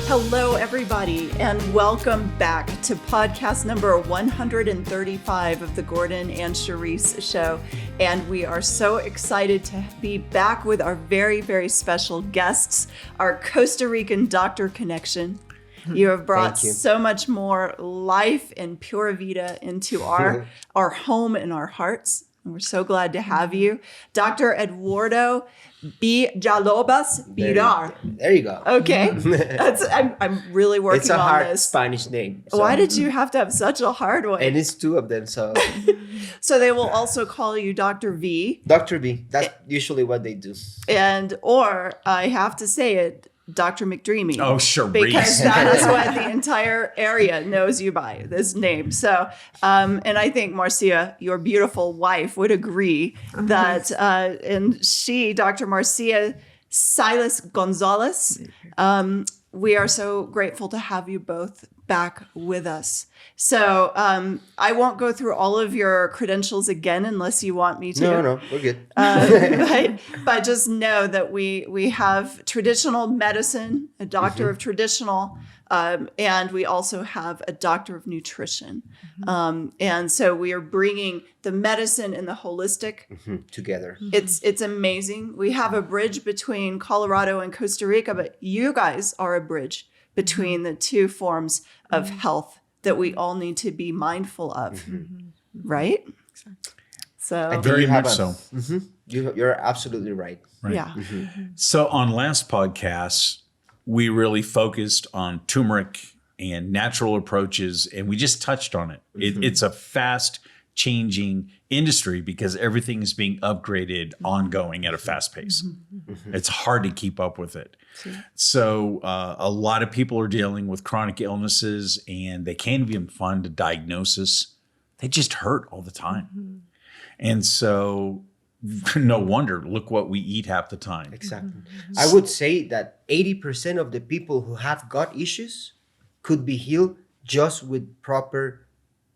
Hello, everybody, and welcome back to podcast number 135 of the Gordon and Cherise show. And we are so excited to be back with our very, very special guests, our Costa Rican doctor connection. You have brought so much more life and pura vida into our home and our hearts. And we're so glad to have you. Dr. Eduardo Villalobos. There you go. Okay. I'm really working on this. It's a hard Spanish name. So. Why did you have to have such a hard one? And it's two of them, so. So they will also call you Dr. V. Dr. V. That's usually what they do. Or I have to say it, Dr. McDreamy. Oh, Cherise. Because that is what the entire area knows you by, this name. So, and I think Marcia, your beautiful wife, would agree that, and she, Dr. Marcia Siles Gonzalez, we are so grateful to have you both back with us. So I won't go through all of your credentials again unless you want me to. No, we're good. But just know that we have traditional medicine, a doctor of traditional, and we also have a doctor of nutrition. And so we are bringing the medicine and the holistic together. It's amazing. We have a bridge between Colorado and Costa Rica, but you guys are a bridge between the two forms of health that we all need to be mindful of, right? So very much so. You're absolutely right. Yeah. So on last podcast, we really focused on turmeric and natural approaches, and we just touched on it. It's a fast changing industry because everything is being upgraded ongoing at a fast pace. It's hard to keep up with it. So a lot of people are dealing with chronic illnesses and they can't even find a diagnosis. They just hurt all the time. And so no wonder, look what we eat half the time. Exactly. I would say that 80% of the people who have gut issues could be healed just with proper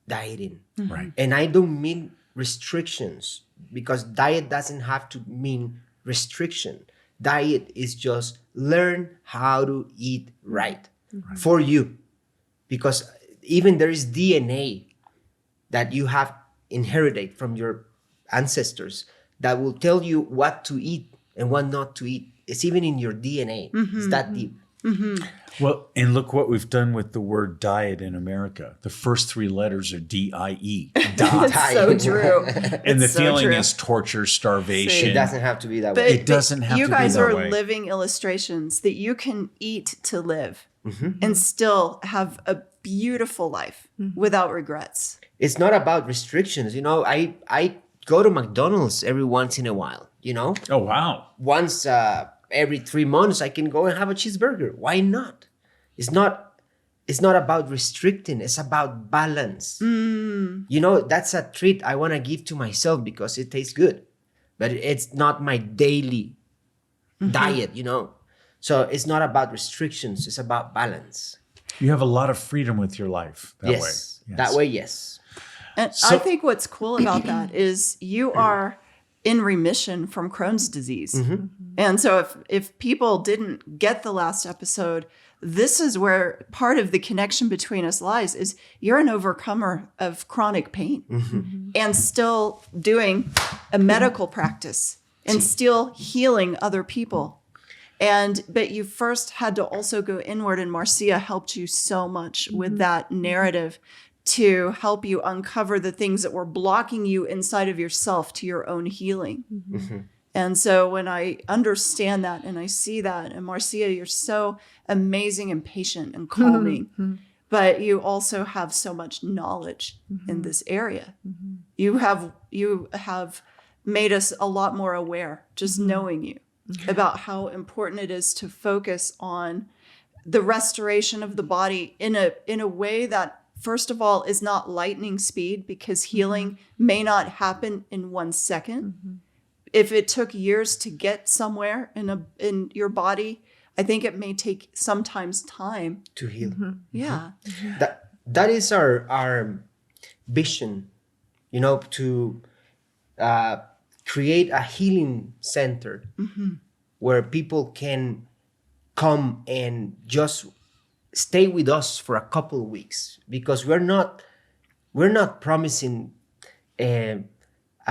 dieting. Right. And I don't mean restrictions, because diet doesn't have to mean restriction. Diet is just learn how to eat right for you. Because even there is DNA that you have inherited from your ancestors that will tell you what to eat and what not to eat. It's even in your DNA. It's that deep. Well, and look what we've done with the word diet in America. The first three letters are D-I-E. That's so true. And the feeling is torture, starvation. It doesn't have to be that way. It doesn't have to be that way. You guys are living illustrations that you can eat to live and still have a beautiful life without regrets. It's not about restrictions. You know, I go to McDonald's every once in a while, you know? Oh, wow. Once every 3 months, I can go and have a cheeseburger. Why not? It's not about restricting. It's about balance. You know, that's a treat I want to give to myself because it tastes good. But it's not my daily diet, you know? So it's not about restrictions. It's about balance. You have a lot of freedom with your life that way. Yes. That way, yes. And I think what's cool about that is you are in remission from Crohn's disease. And so if people didn't get the last episode, this is where part of the connection between us lies, is you're an overcomer of chronic pain and still doing a medical practice and still healing other people. But you first had to also go inward, and Marcia helped you so much with that narrative to help you uncover the things that were blocking you inside of yourself to your own healing. And so when I understand that and I see that, and Marcia, you're so amazing and patient and calming, but you also have so much knowledge in this area. You have made us a lot more aware, just knowing you, about how important it is to focus on the restoration of the body in a way that, first of all, is not lightning speed, because healing may not happen in 1 second. If it took years to get somewhere in your body, I think it may take sometimes time to heal. Yeah. That is our vision, you know, to create a healing center where people can come and just stay with us for a couple of weeks, because we're not promising a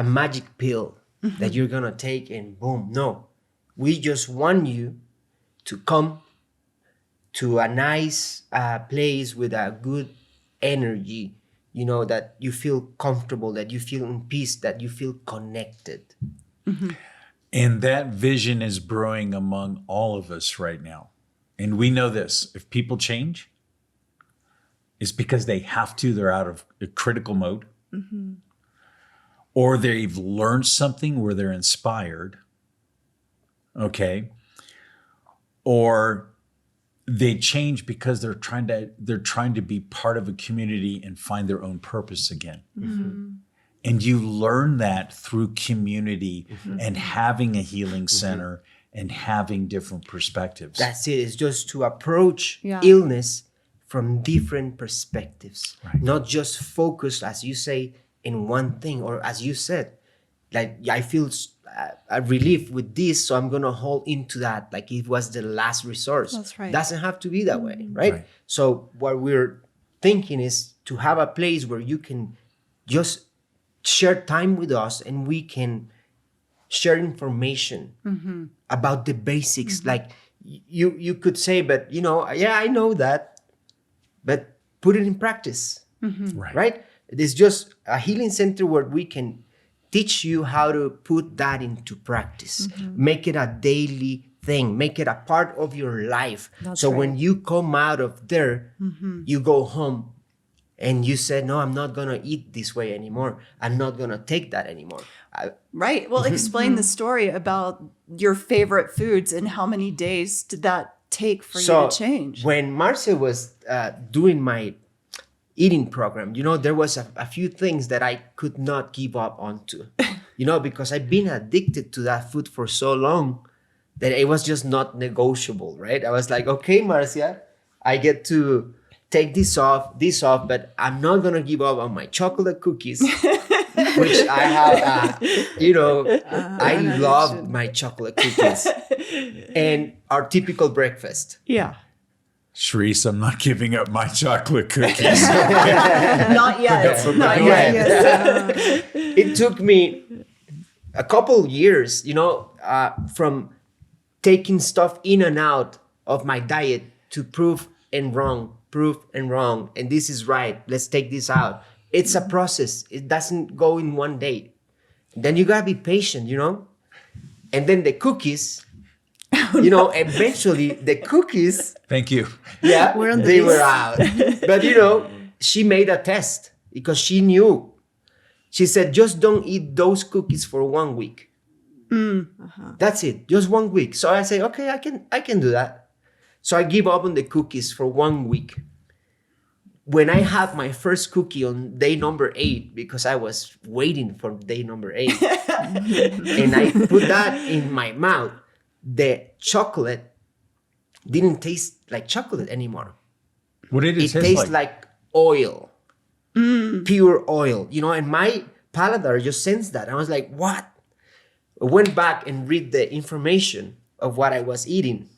magic pill that you're gonna take and boom. No, we just want you to come to a nice place with a good energy, that you feel comfortable, that you feel in peace, that you feel connected. And that vision is brewing among all of us right now. And we know this: if people change, it's because they have to. They're out of a critical mode, or they've learned something where they're inspired. Okay. Or they change because they're trying to be part of a community and find their own purpose again. And you learn that through community and having a healing center and having different perspectives. That's it. It's just to approach illness from different perspectives, not just focus, as you say, in one thing, or as you said, like I feel a relief with this, so I'm gonna hold into that like it was the last resource. That's right. Doesn't have to be that way, right? So what we're thinking is to have a place where you can just share time with us, and we can share information about the basics. Like you could say, but I know that, but put it in practice, right? It's just a healing center where we can teach you how to put that into practice, make it a daily thing, make it a part of your life. When you come out of there, you go home and you said, no, I'm not going to eat this way anymore. I'm not going to take that anymore. Right. Well, explain the story about your favorite foods and how many days did that take for you to change? When Marcia was doing my eating program, there was a few things that I could not give up onto, because I've been addicted to that food for so long that it was just not negotiable, right? I was like, okay, Marcia, I get to take this off, but I'm not going to give up on my chocolate cookies, which I have, I love my chocolate cookies and our typical breakfast. Yeah. Cherise, I'm not giving up my chocolate cookies. Not yet. Not yet. It took me a couple years, from taking stuff in and out of my diet to proof and wrong, and this is right. Let's take this out. It's a process. It doesn't go in one day. Then you gotta be patient, And then the cookies, eventually the cookies. Thank you. Yeah, they were out. But she made a test because she knew. She said, just don't eat those cookies for 1 week. That's it, just 1 week. So I say, okay, I can do that. So I give up on the cookies for 1 week. When I had my first cookie on day number 8, because I was waiting for day number 8, and I put that in my mouth, the chocolate didn't taste like chocolate anymore. What did it taste tastes like oil, pure oil, and my palate just sensed that. I was like, what? I went back and read the information of what I was eating.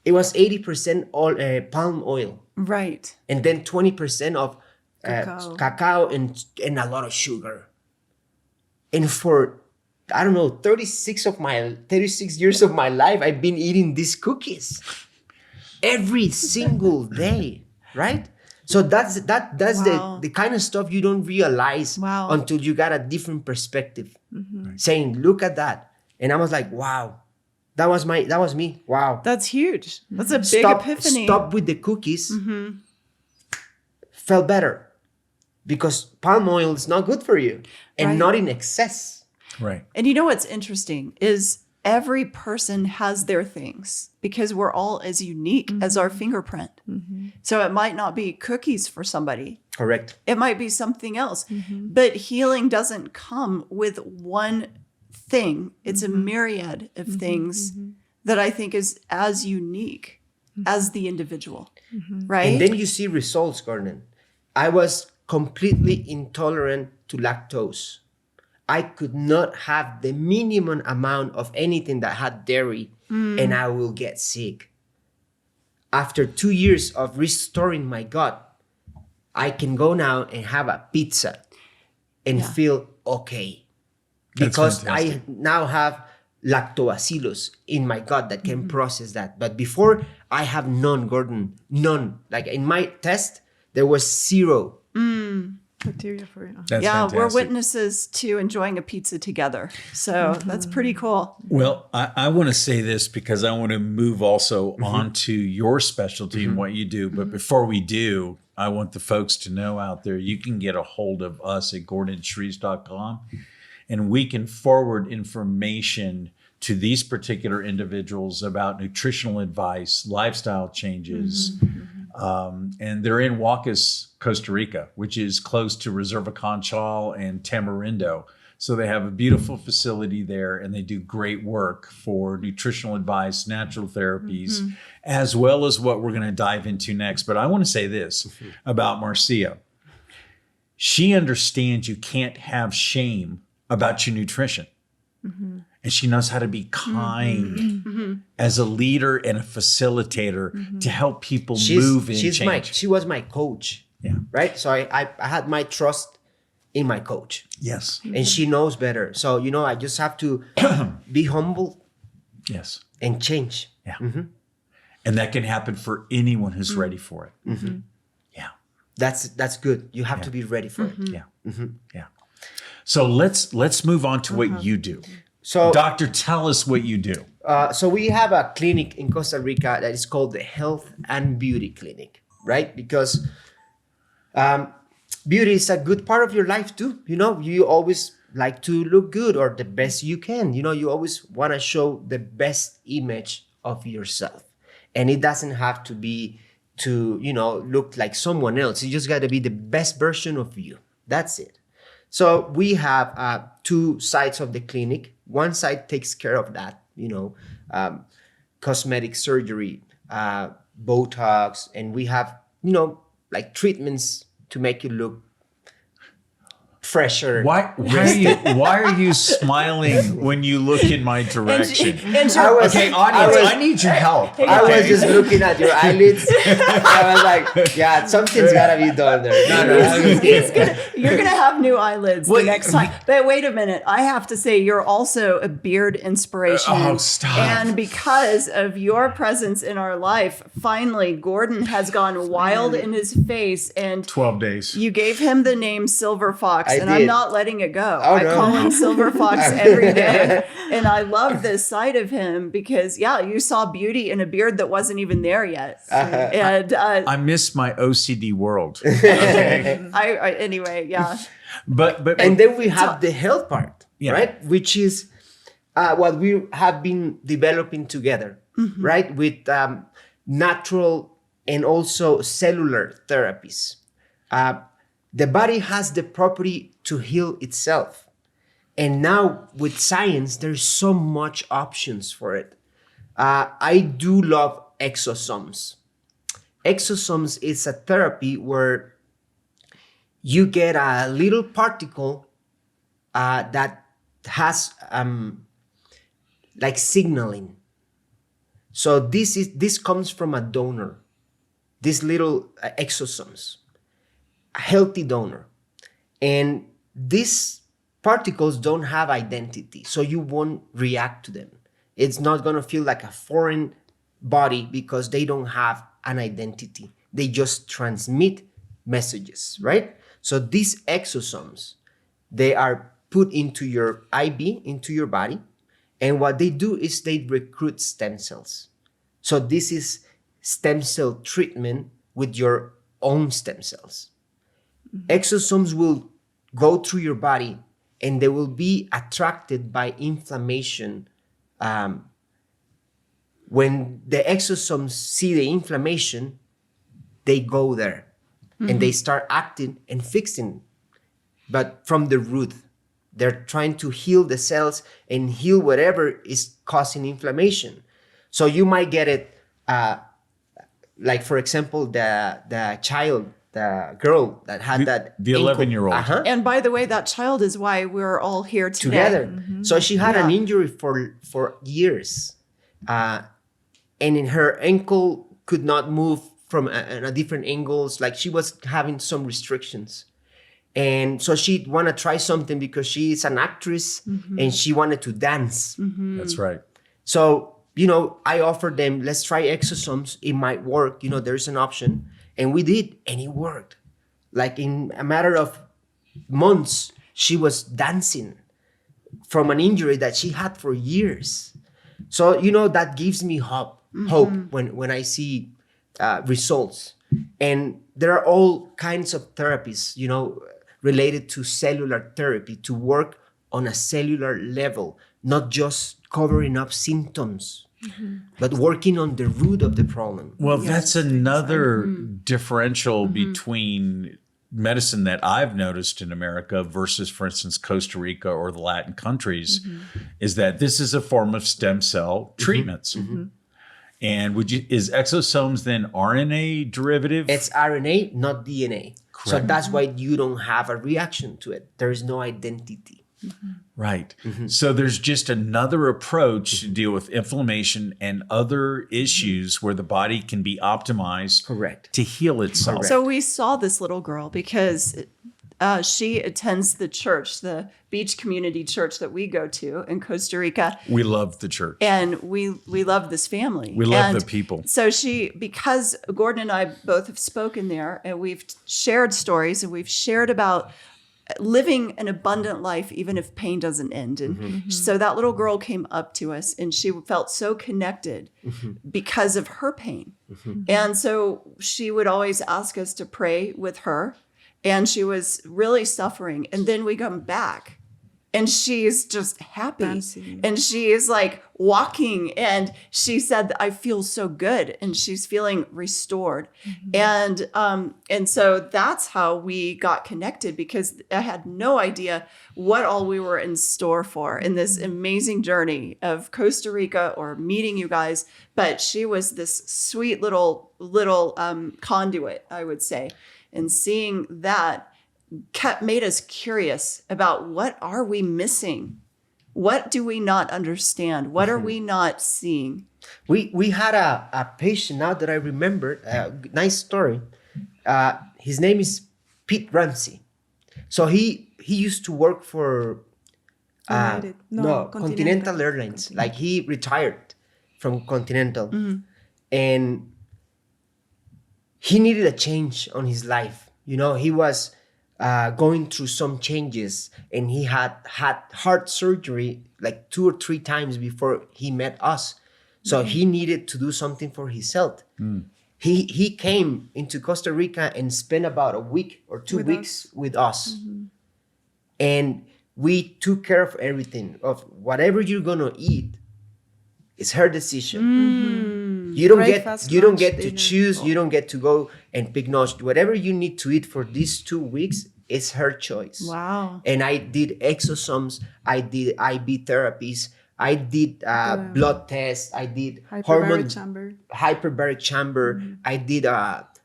It was 80% palm oil. Right. And then 20% of cacao and a lot of sugar. And for, 36 years of my life, I've been eating these cookies every single day, right? So that's Wow. the kind of stuff you don't realize until you got a different perspective. Saying, look at that. And I was like, wow, that was me. Wow. That's huge. That's a big epiphany. Stop with the cookies. Felt better because palm oil is not good for you and not in excess. Right. And you know what's interesting is every person has their things because we're all as unique as our fingerprint. So it might not be cookies for somebody. Correct. It might be something else. But healing doesn't come with one thing. It's a myriad of things that I think is as unique as the individual. Right? And then you see results, Gordon. I was completely intolerant to lactose. I could not have the minimum amount of anything that had dairy and I will get sick. after 2 years of restoring my gut, I can go now and have a pizza and feel okay. That's Because fantastic. I now have lactobacillus in my gut that can process that. But before, I have none, Gordon, none. Like in my test, there was 0. Bacteria for you. That's Yeah, fantastic. we're witnesses to enjoying a pizza together. So that's pretty cool. Well, I want to say this because I want to move also onto your specialty and what you do. But before we do, I want the folks to know out there, you can get a hold of us at gordoncherise.com, and we can forward information to these particular individuals about nutritional advice, lifestyle changes. And they're in Huacas, Costa Rica, which is close to Reserva Conchal and Tamarindo. So they have a beautiful facility there, and they do great work for nutritional advice, natural therapies, as well as what we're going to dive into next. But I want to say this about Marcia. She understands you can't have shame about your nutrition. And she knows how to be kind as a leader and a facilitator to help people move and change. She was my coach. Yeah. Right? So I had my trust in my coach. Yes. And she knows better. So, I just have to be humble Yes. and change. Yeah. And that can happen for anyone who's ready for it. Yeah. That's good. You have to be ready for it. Yeah. Yeah. So let's move on to what you do. So, Doctor, tell us what you do. so we have a clinic in Costa Rica that is called the Health and Beauty Clinic, right? Because beauty is a good part of your life too. You always like to look good or the best you can. You always want to show the best image of yourself. And it doesn't have to be to, look like someone else. You just got to be the best version of you. That's it. So we have 2 sides of the clinic. One side takes care of that, cosmetic surgery, Botox, and we have, like treatments to make you look fresher. Why are you smiling when you look in my direction? Okay, audience, I need your help. I was okay? just looking at your eyelids. I was like, yeah, something's gotta be done there. No. You're going to have new eyelids the next time. But wait a minute. I have to say, you're also a beard inspiration. Oh, stop. And because of your presence in our life, finally, Gordon has gone wild in his face. And 12 days. you gave him the name Silver Fox. I And did. I'm not letting it go. Oh, I no. call him Silver Fox every day. And I love this side of him because, you saw beauty in a beard that wasn't even there yet. And I miss my OCD world. anyway, yeah. But And then we have the health part, Yeah. right? Which is what we have been developing together, right? With natural and also cellular therapies. The body has the property to heal itself. And now with science, there's so much options for it. I do love exosomes. Exosomes is a therapy where you get a little particle that has like signaling. So this comes from a donor. These little exosomes, a healthy donor, and these particles don't have identity, so you won't react to them. It's not gonna feel like a foreign body because they don't have an identity. They just transmit messages, right? So these exosomes, they are put into your IV, into your body, and what they do is they recruit stem cells. So this is stem cell treatment with your own stem cells. Exosomes will go through your body and they will be attracted by inflammation. When the exosomes see the inflammation, they go there and they start acting and fixing. But from the root, they're trying to heal the cells and heal whatever is causing inflammation. So you might get it, like for example, the child, the girl that had the 11-year-old. And by the way, that child is why we're all here today. Together. So she had an injury for years. And in her ankle could not move from a different angles. Like she was having some restrictions. And so she want to try something because she is an actress and she wanted to dance. That's right. So, I offered them, let's try exosomes. It might work. There's an option. And we did, and it worked. Like in a matter of months, she was dancing from an injury that she had for years. So, that gives me hope when I see results. And there are all kinds of therapies, related to cellular therapy to work on a cellular level, not just covering up symptoms, but working on the root of the problem. Well, that's another differential between medicine that I've noticed in America versus, for instance, Costa Rica or the Latin countries, is that this is a form of stem cell treatments. And is exosomes then RNA derivative? It's RNA, not DNA. Correct. So that's why you don't have a reaction to it. There is no identity. Right. So there's just another approach to deal with inflammation and other issues where the body can be optimized to heal itself. Correct. So we saw this little girl because she attends the church, the beach community church that we go to in Costa Rica. We love the church. And we love this family. We love the people. So because Gordon and I both have spoken there and we've shared stories and we've shared about living an abundant life, even if pain doesn't end. And so that little girl came up to us and she felt so connected because of her pain. And so she would always ask us to pray with her. And she was really suffering. And then we come back and she's just happy. Dancing. And she is like walking. And she said, I feel so good. And she's feeling restored. And so that's how we got connected, because I had no idea what all we were in store for in this amazing journey of Costa Rica or meeting you guys. But she was this sweet little conduit, I would say. And seeing that made us curious about what are we missing? What do we not understand? What are we not seeing? We had a patient, now that I remember, nice story. His name is Pete Ramsey. So he used to work for Continental Airlines. Like he retired from Continental. And he needed a change on his life. He was going through some changes, and he had heart surgery like 2 or 3 times before he met us. So he needed to do something for his health. He came into Costa Rica and spent about a week or 2 weeks with us. And we took care of everything. Of whatever you're gonna eat, it's her decision. You don't get to choose. You don't get to go and pick notes. Whatever you need to eat for these 2 weeks, it's her choice. Wow. And I did exosomes. I did IV therapies. I did blood tests. I did hyperbaric chamber. I did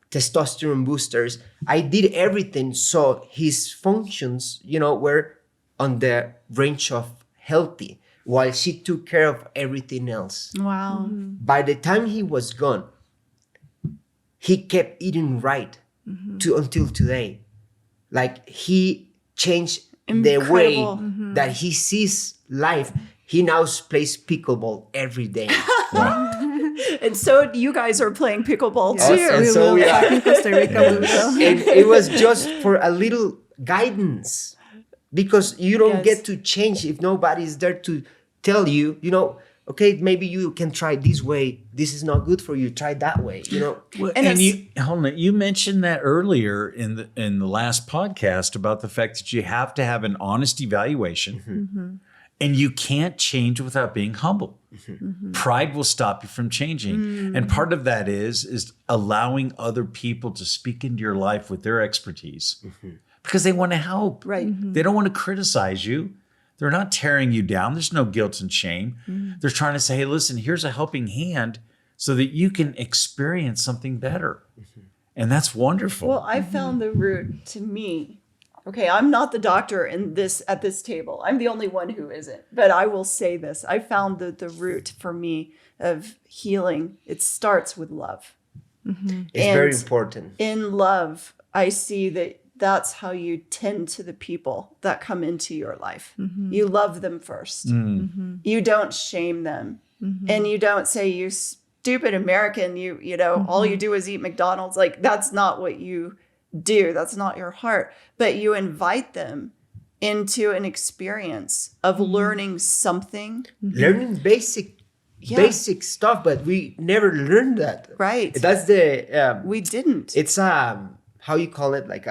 testosterone boosters. I did everything so his functions, were on the range of healthy, while she took care of everything else. Wow. By the time he was gone, he kept eating right until today. Like he changed the way that he sees life. He now plays pickleball every day. And so you guys are playing pickleball too. And so we are. In Costa Rica, we will. And it was just for a little guidance, because you don't get to change if nobody is there to tell you, okay, maybe you can try this way. This is not good for you. Try that way, Well, and you mentioned that earlier in the last podcast about the fact that you have to have an honest evaluation, and you can't change without being humble. Pride will stop you from changing, and part of that is allowing other people to speak into your life with their expertise, because they want to help. Right. They don't want to criticize you. They're not tearing you down. There's no guilt and shame. They're trying to say, hey, listen, here's a helping hand so that you can experience something better. And that's wonderful. Well, I found the root to me. Okay, I'm not the doctor at this table. I'm the only one who isn't. But I will say this. I found the root for me of healing. It starts with love. It's And very important. in love, I see that that's how you tend to the people that come into your life. You love them first. You don't shame them. And you don't say, you stupid American, you know, all you do is eat McDonald's. Like, that's not what you do. That's not your heart. But you invite them into an experience of learning something. Learning basic stuff, but we never learned that. Right. That's the We didn't. it's how you call it, like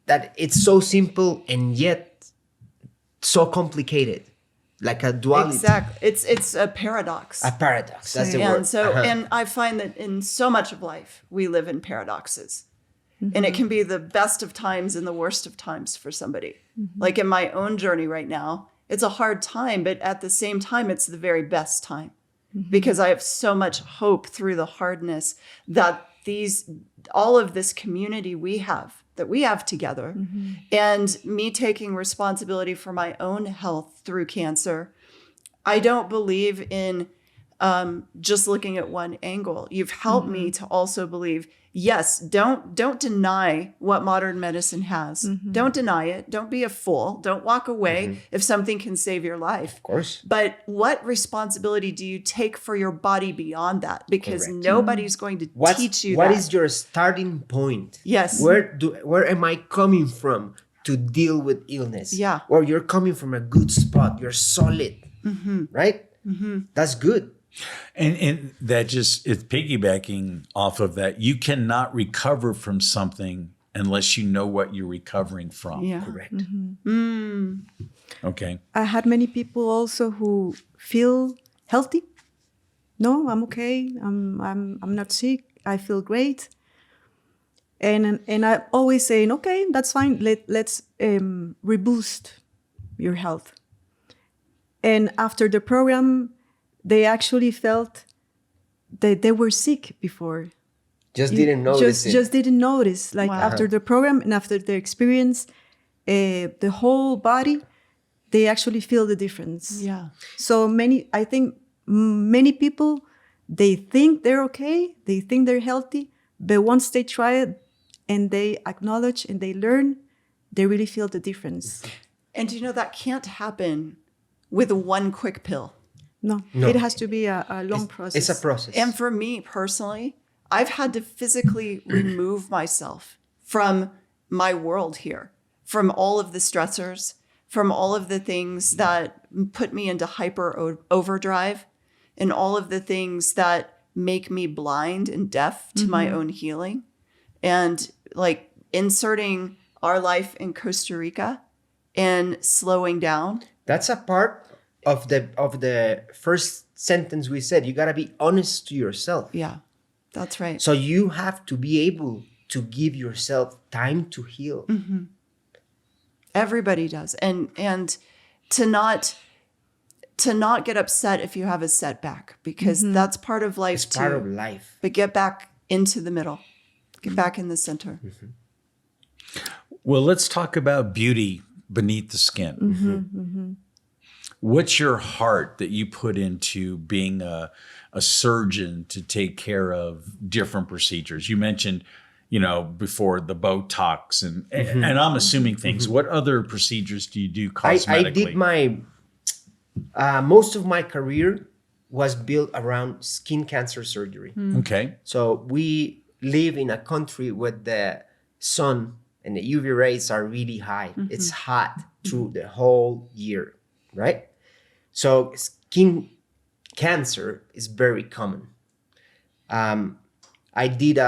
that it's so simple and yet so complicated, like a duality. Exactly. It's a paradox. A paradox. That's the And word. so, and I find that in so much of life, we live in paradoxes. And it can be the best of times and the worst of times for somebody. Like in my own journey right now, it's a hard time, but at the same time, it's the very best time because I have so much hope through the hardness that all of this community that we have together, and me taking responsibility for my own health through cancer. I don't believe in just looking at one angle. You've helped me to also believe, yes, don't deny what modern medicine has. Don't deny it. Don't be a fool. Don't walk away if something can save your life. Of course. But what responsibility do you take for your body beyond that? Because nobody's going to teach you What that. is your starting point? Yes. Where am I coming from to deal with illness? Yeah. Or you're coming from a good spot. You're solid. Right? That's good. And that just, it's piggybacking off of that. You cannot recover from something unless you know what you're recovering from. Yeah. Correct. Okay. I had many people also who feel healthy. No, I'm okay. I'm not sick. I feel great. And I'm always saying, okay, that's fine. Let's reboost your health. And after the program, they actually felt that they were sick before. Just didn't notice it. Just didn't notice. Like after the program and after the experience, the whole body, they actually feel the difference. Yeah. So I think many people, they think they're okay, they think they're healthy, but once they try it and they acknowledge and they learn, they really feel the difference. And that can't happen with one quick pill. No, it has to be a long process. It's a process. And for me personally, I've had to physically remove myself from my world here, from all of the stressors, from all of the things that put me into hyper overdrive, and all of the things that make me blind and deaf to my own healing. And like inserting our life in Costa Rica and slowing down. That's a part of the first sentence we said. You got to be honest to yourself. Yeah, that's right. So you have to be able to give yourself time to heal. Everybody does. And to not get upset if you have a setback, because that's part of life It's too. part of life. But get back into the middle. Get back in the center. Well, let's talk about beauty beneath the skin. What's your heart that you put into being a surgeon to take care of different procedures? You mentioned, before the Botox and I'm assuming things. What other procedures do you do cosmetically? I did my, most of my career was built around skin cancer surgery. Okay. So we live in a country where the sun and the UV rays are really high. It's hot through the whole year, right? So skin cancer is very common. I did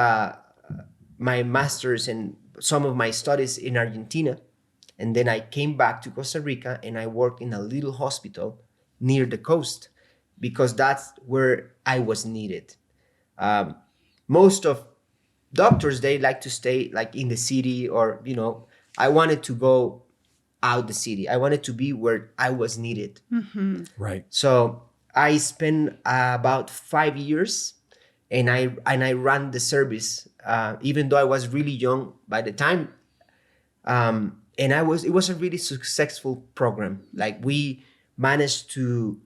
my master's and some of my studies in Argentina. And then I came back to Costa Rica and I worked in a little hospital near the coast because that's where I was needed. Most of doctors, they like to stay like in the city or, I wanted to go out the city. I wanted to be where I was needed. Right. So I spent about 5 years and I ran the service, even though I was really young by the time. And it was a really successful program. Like we managed to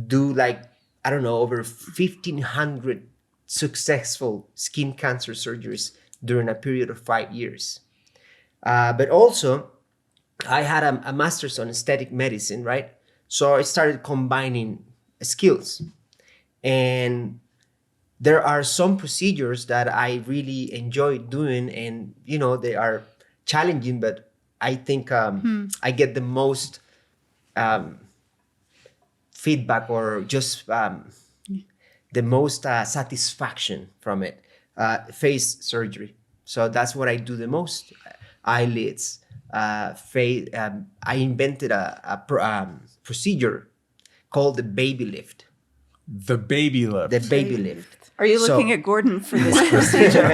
do like I don't know, over 1,500 successful skin cancer surgeries during a period of 5 years. But also, I had a master's on aesthetic medicine, right? So I started combining skills. And there are some procedures that I really enjoy doing, and they are challenging, but I think I get the most feedback, or just the most satisfaction from it. Face surgery. So that's what I do the most. Eyelids, face. I invented a procedure called the baby lift. The baby lift. The baby lift. Are you So- looking at Gordon for this procedure?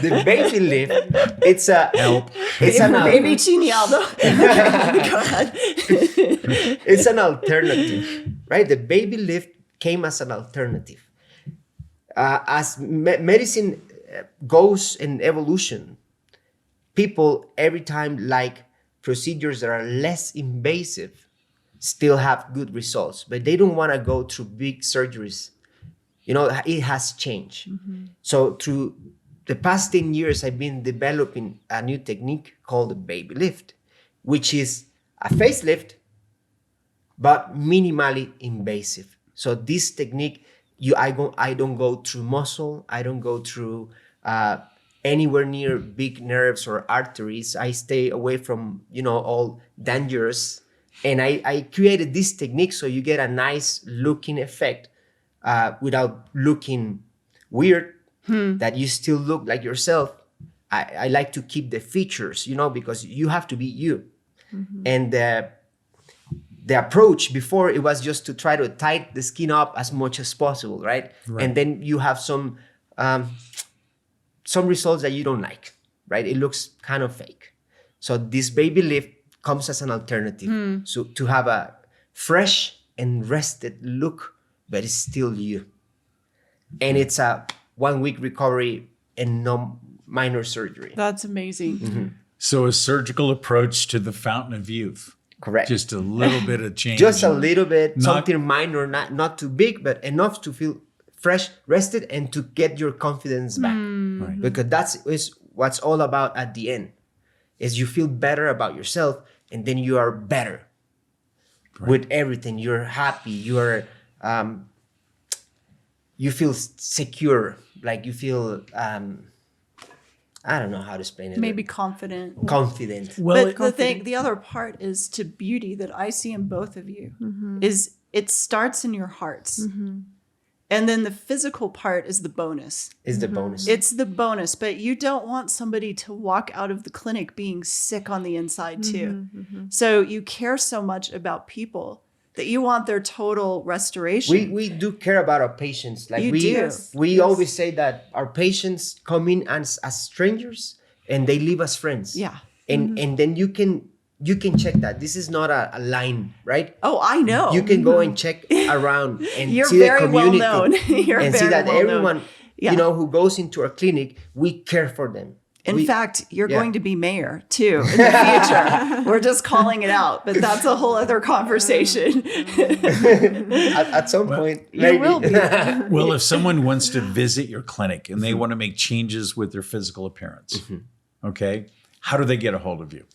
The baby lift. It's a Help. It's an Baby Chinialdo. Go ahead. it's an alternative, right? The baby lift came as an alternative. As medicine goes in evolution, people every time like procedures that are less invasive still have good results, but they don't want to go through big surgeries. It has changed. So through the past 10 years, I've been developing a new technique called the baby lift, which is a facelift, but minimally invasive. So this technique, I don't go through muscle. I don't go through anywhere near big nerves or arteries. I stay away from, all dangerous. And I created this technique so you get a nice looking effect without looking weird, that you still look like yourself. I like to keep the features, because you have to be you. And the approach before, it was just to try to tighten the skin up as much as possible, right? And then you have some results that you don't like, right? It looks kind of fake. So this baby lift comes as an alternative, so to have a fresh and rested look, but it's still you. And it's a 1 week recovery and no minor surgery. That's amazing. So a surgical approach to the fountain of youth. Correct. Just a little bit of change. Just a little bit, Not- something minor, not too big, but enough to feel fresh, rested, and to get your confidence back. Right. Because that's what's all about at the end, is you feel better about yourself, and then you are better with everything. You're happy. You feel secure. Like you feel, I don't know how to explain it. Maybe confident. Confident. Well, But the other part is to beauty that I see in both of you is it starts in your hearts. And then the physical part is the bonus. Is the bonus. It's the bonus, but you don't want somebody to walk out of the clinic being sick on the inside too. So you care so much about people that you want their total restoration. We do care about our patients. Like You we do. we always say that our patients come in as strangers and they leave as friends. Yeah. And then you can check that. This is not a line, right? Oh, I know. You can go and check around and You're see the very well community known. You're and see very that well known. everyone Yeah. who goes into our clinic, we care for them. In fact, you're yeah. going to be mayor too in the future. We're just calling it out, but that's a whole other conversation. At some point, You maybe. will be. well, if someone wants to visit your clinic and they want to make changes with their physical appearance, okay, how do they get a hold of you?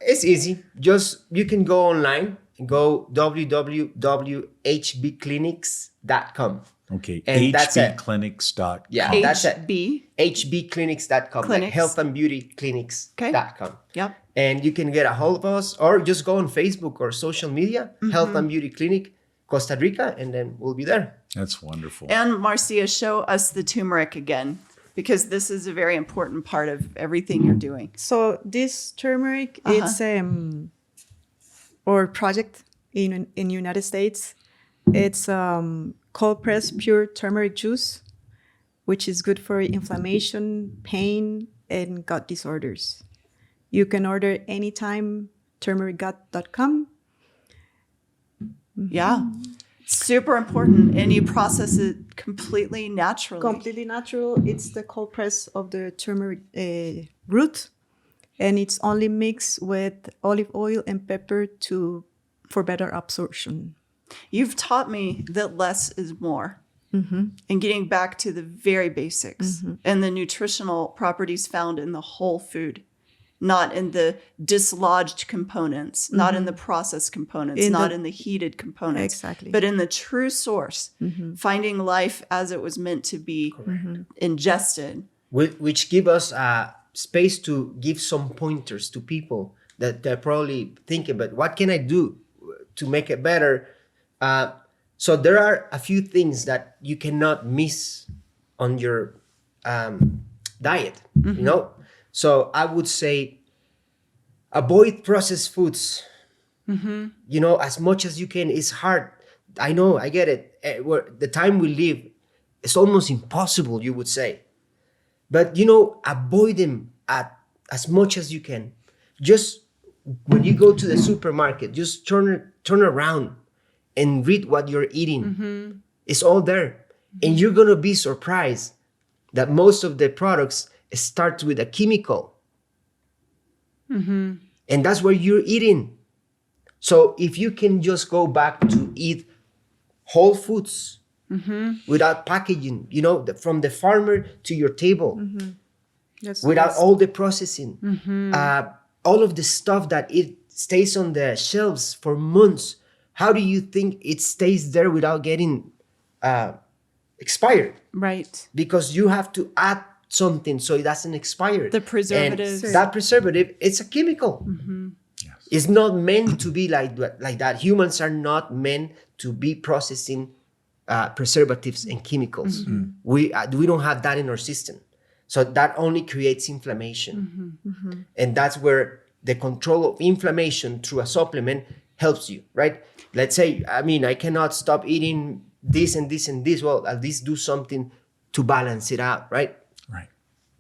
It's easy. Just you can go online and go www.hbclinics.com. Okay, And that's it. hbclinics.com. Yeah, that's it. HB. hbclinics.com, like Clinics. health and beauty clinics.com. Yep. And you can get a hold of us or just go on Facebook or social media, Health and Beauty Clinic, Costa Rica, and then we'll be there. That's wonderful. And Marcia, show us the turmeric again, because this is a very important part of everything you're doing. So this turmeric, it's or project in United States. It's cold pressed pure turmeric juice, which is good for inflammation, pain, and gut disorders. You can order anytime, turmericgut.com. Yeah. Super important. And you process it completely naturally. Completely natural. It's the cold press of the turmeric root, and it's only mixed with olive oil and pepper to for better absorption. You've taught me that less is more. And getting back to the very basics and the nutritional properties found in the whole food, not in the dislodged components, not in the processed components, not in the heated components, Exactly. but in the true source, finding life as it was meant to be ingested. Which give us space to give some pointers to people that they're probably thinking, but what can I do to make it better? So there are a few things that you cannot miss on your diet, you know? So I would say avoid processed foods, you know, as much as you can. It's hard. I know, I get it. The time we live, it's almost impossible, you would say. But, you know, avoid them as much as you can. Just when you go to the supermarket, just turn around and read what you're eating. It's all there. And you're going to be surprised that most of the products start with a chemical. And that's where you're eating. So if you can just go back to eat whole foods without packaging, you know, from the farmer to your table, without all the processing, all of the stuff that it stays on the shelves for months. How do you think it stays there without getting expired? Right. Because you have to add something so it doesn't expire. The preservatives. And that preservative, it's a chemical. Yes. It's not meant to be like that. Humans are not meant to be processing preservatives and chemicals. We don't have that in our system. So that only creates inflammation. And that's where the control of inflammation through a supplement helps you, right? Let's say, I cannot stop eating this and this and this. Well, at least do something to balance it out, right? Right.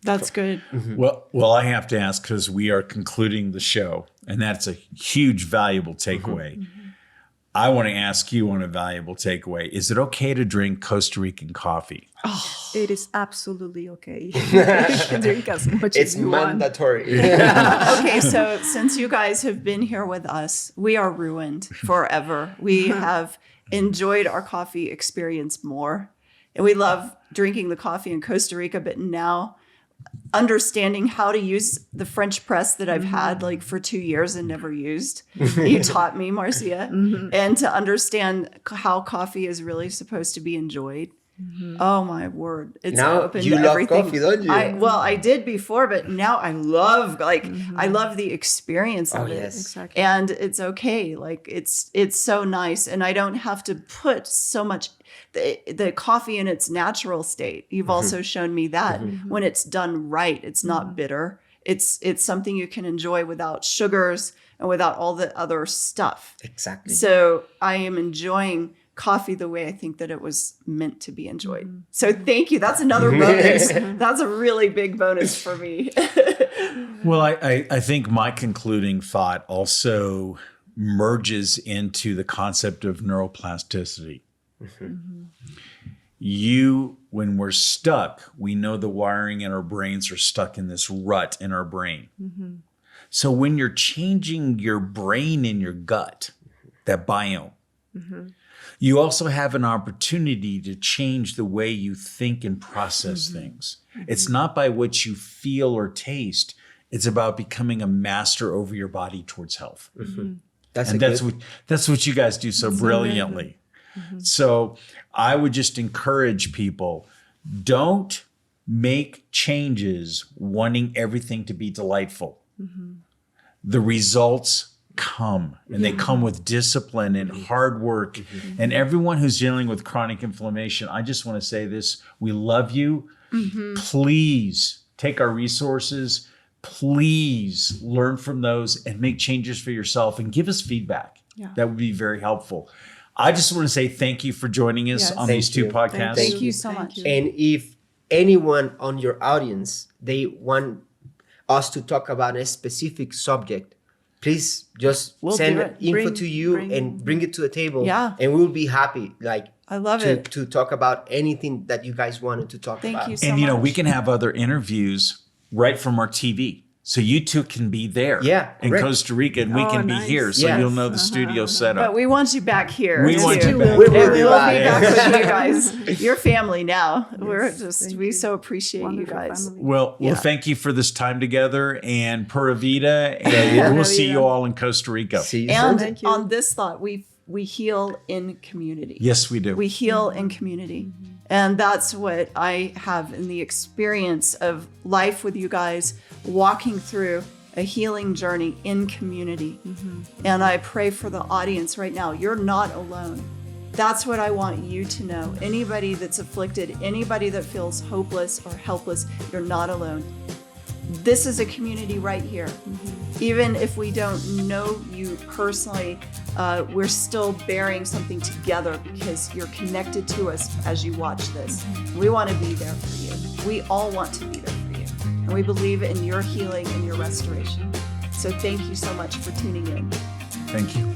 That's good. Well, I have to ask because we are concluding the show, and that's a huge, valuable takeaway. I want to ask you on a valuable takeaway. Is it okay to drink Costa Rican coffee? It is absolutely okay. You can drink as much It's as you want. mandatory. Okay, so since you guys have been here with us, we are ruined forever. We have enjoyed our coffee experience more. And we love drinking the coffee in Costa Rica, but now understanding how to use the French press that I've had like for 2 years and never used. You taught me, Marcia. And to understand how coffee is really supposed to be enjoyed. Oh my word. It's Now opened you love everything. coffee, don't you? I did before, but now I love I love the experience of it. Yes. Exactly. And it's okay. Like it's so nice. And I don't have to put so much the coffee in its natural state. You've also shown me that when it's done right, it's not bitter. It's something you can enjoy without sugars and without all the other stuff. Exactly. So I am enjoying coffee the way I think that it was meant to be enjoyed. So thank you. That's another bonus. That's a really big bonus for me. Well, I think my concluding thought also merges into the concept of neuroplasticity. When we're stuck, we know the wiring in our brains are stuck in this rut in our brain. So when you're changing your brain in your gut, that biome, you also have an opportunity to change the way you think and process things. It's not by what you feel or taste. It's about becoming a master over your body towards health. That's what you guys do so brilliantly. So I would just encourage people, don't make changes wanting everything to be delightful. The results come, and they come with discipline and hard work. And everyone who's dealing with chronic inflammation, I just want to say this: we love you. Please take our resources. Please learn from those and make changes for yourself and give us feedback. That would be very helpful. I just want to say thank you for joining us on these two podcasts. Thank you so much. And if anyone on your audience, they want us to talk about a specific subject, please just send info to you and bring it to the table. Yeah. And we'll be happy I love it. to talk about anything that you guys wanted to talk about. Thank you so And much. we can have other interviews right from our TV. So you two can be there in correct. Costa Rica, and we Oh, can be nice. here. So Yes. you'll know the studio setup. But we want you back here. We want too. you back. We And will be we'll back. be back Yes. with you guys. Your family now. Thank We you. so appreciate Wonderful you guys. family. Well, Yeah. thank you for this time together, and Pura Vida, and Vida. we'll see you all in Costa Rica. See you And soon. Thank you. on this thought, we heal in community. Yes, we do. We heal in community. And that's what I have in the experience of life with you guys, walking through a healing journey in community. And I pray for the audience right now. You're not alone. That's what I want you to know. Anybody that's afflicted, anybody that feels hopeless or helpless, you're not alone. This is a community right here. Even if we don't know you personally, we're still bearing something together because you're connected to us as you watch this. We want to be there for you. We all want to be there for you. And we believe in your healing and your restoration. So thank you so much for tuning in. Thank you.